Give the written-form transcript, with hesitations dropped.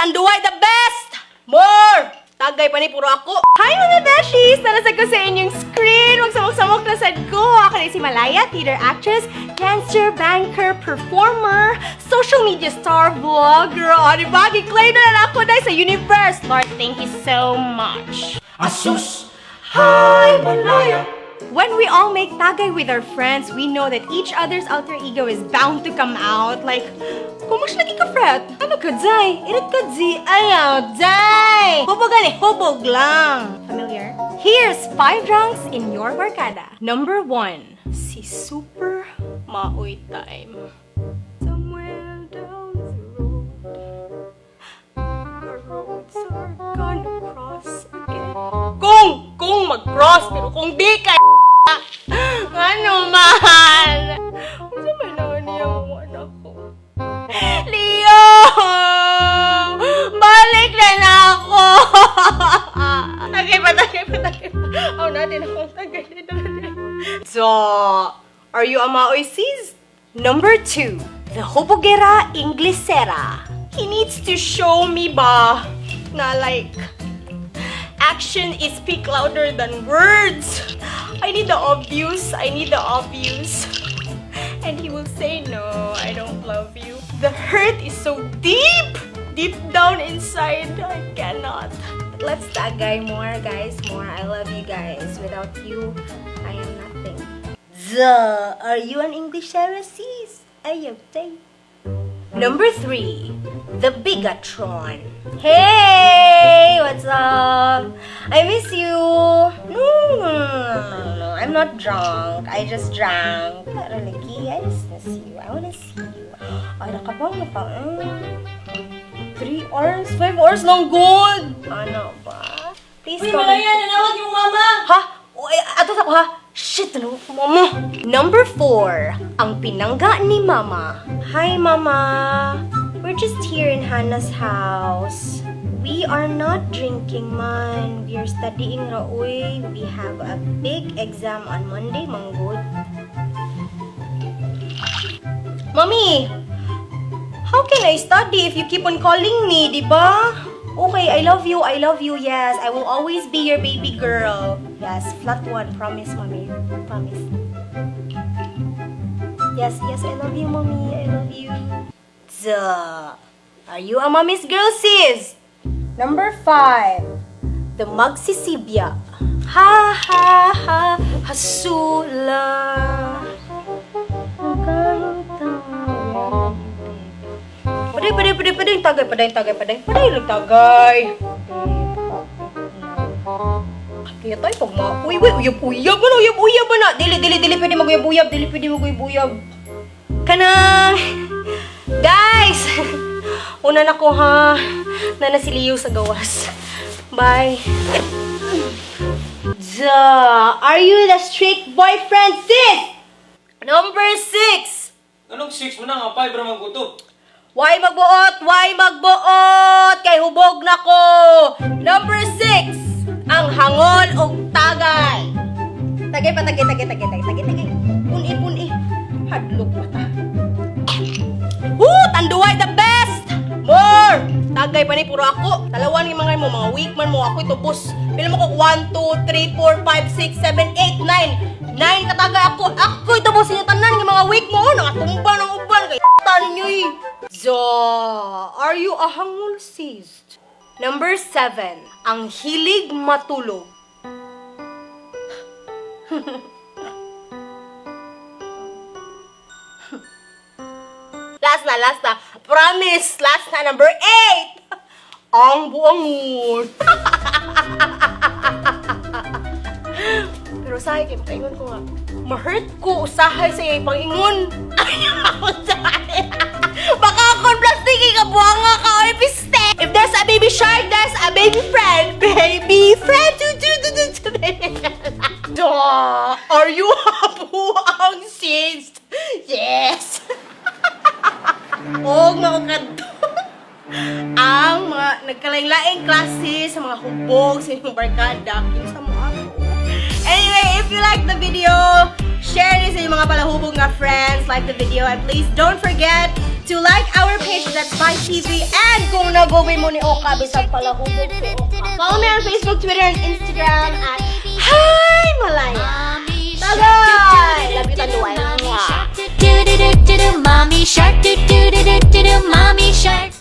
tanduay the best! More! Tagay pa ni puro ako. Hi mga beshies! Narasag ko sa inyong screen. Magsamok-samok na sad ko. Ako na si Malaya, theater actress, dancer, banker, performer, social media star, vlogger. O, diba? Giklay na ako dahil sa universe. Lord, thank you so much. Asus! Hi, Malaya! When we all make tagay with our friends, we know that each other's alter ego is bound to come out. Like, kumush lagi ka, Fred? Ano ka, Zay? Irit ka, Zay? Ayaw, Zay! Hubogan eh, hubog lang. Familiar? Here's 5 drunks in your Barkada. Number 1, si Super Maoy Time. Somewhere down the road, the roads are gonna cross again. Kung mag-cross, pero kung di ka ano man? Ano man naman niya ang anak ko? Leo! Balik na ako! Tagay pa. Ako natin akong tagay dito. So, are you a Maoy sis? Number 2, the Hobogera Inglesera. He needs to show me ba na like action is speak louder than words. I need the obvious. And he will say, no, I don't love you. The hurt is so deep down inside. I cannot. Let's tagay more, guys. More. I love you guys. Without you, I am nothing. Are you an English sis? Ayoptay. Number 3, the Bigatron. Hey, what's up? I miss you. No. I'm not drunk. I just drank. Really, I just miss you. I wanna see you. Ay, nakabang na pa. 3 hours? 5 hours long good. Ano ba? Please come. Malaya, nanawag yung mama! Ha? Ato sa ko ha? Shit, ano ko, mama? Number 4, ang pinangga ni Mama. Hi, Mama. We're just here in Hannah's house. We are not drinking, man. We are studying, Raoy. We have a big exam on Monday, Manggod. Mommy, how can I study if you keep on calling me, diba? Okay, I love you. Yes, I will always be your baby girl. Yes, flat 1. Promise, Mommy. Promise. Yes, I love you, Mommy. I love you. Are you a mommy's girl, sis? Number 5, the magsisibya. Ha, hasula. Paday, tagay. Kaya tayo pag uyab ba na? Dili, pwede mag-uyab. Kanang, guys! Una na ko ha. Nanasiliw sa gawas. Bye. Are you the strict boyfriend, sis? Number 6. Anong 6 mo na nga? 5 ramang guto. Why magbuot? Kay hubog na ko. Number 6. Ang hangol og tagay. Tagay. Puni. Hadlok mata. Tanduay the best! More! Tagay pa ni puro ako. Talawan ni mga mo, mga weak man mo. Ako itubos. Pila mo ko 1, 2, 3, 4, 5, 6, 7, 8, 9. 9 katagay ako. Ako itubos ninyo tanan ng mga weak mo. Nangatumba ng uban. Kaya tanin nyo eh. Are you a hangul sis? Number 7. Ang hilig matulog. Last na. Promise. Last na. Number 8. Ang buangon. Pero sahay kayo, paingon ko nga. Ma-hurt ko. Usahay sa iyo pangingon. Ayaw, sahay. Baka akong plastic ka buanga ka o ipiste. If there's a baby shark, there's a baby friend. Baby friend. Are you a buang sis? Yes. Og maukad ang mga nagkalaing-laing klase sa mga hubog sa inyong barkada. Kinsa mo ako. Anyway, if you like the video, share this sa inyong mga palahubog nga friends. Like the video and please don't forget to like our page, that's my TV, and kung nag-uwi mo ni Oka, bisag pala hubog si Oka. Follow me on Facebook, Twitter, and Instagram at Hi Malaya. Tagay! Love you, Tanduay. Mommy shark, do do do do do, mommy shark, do do do do do do, mommy shark.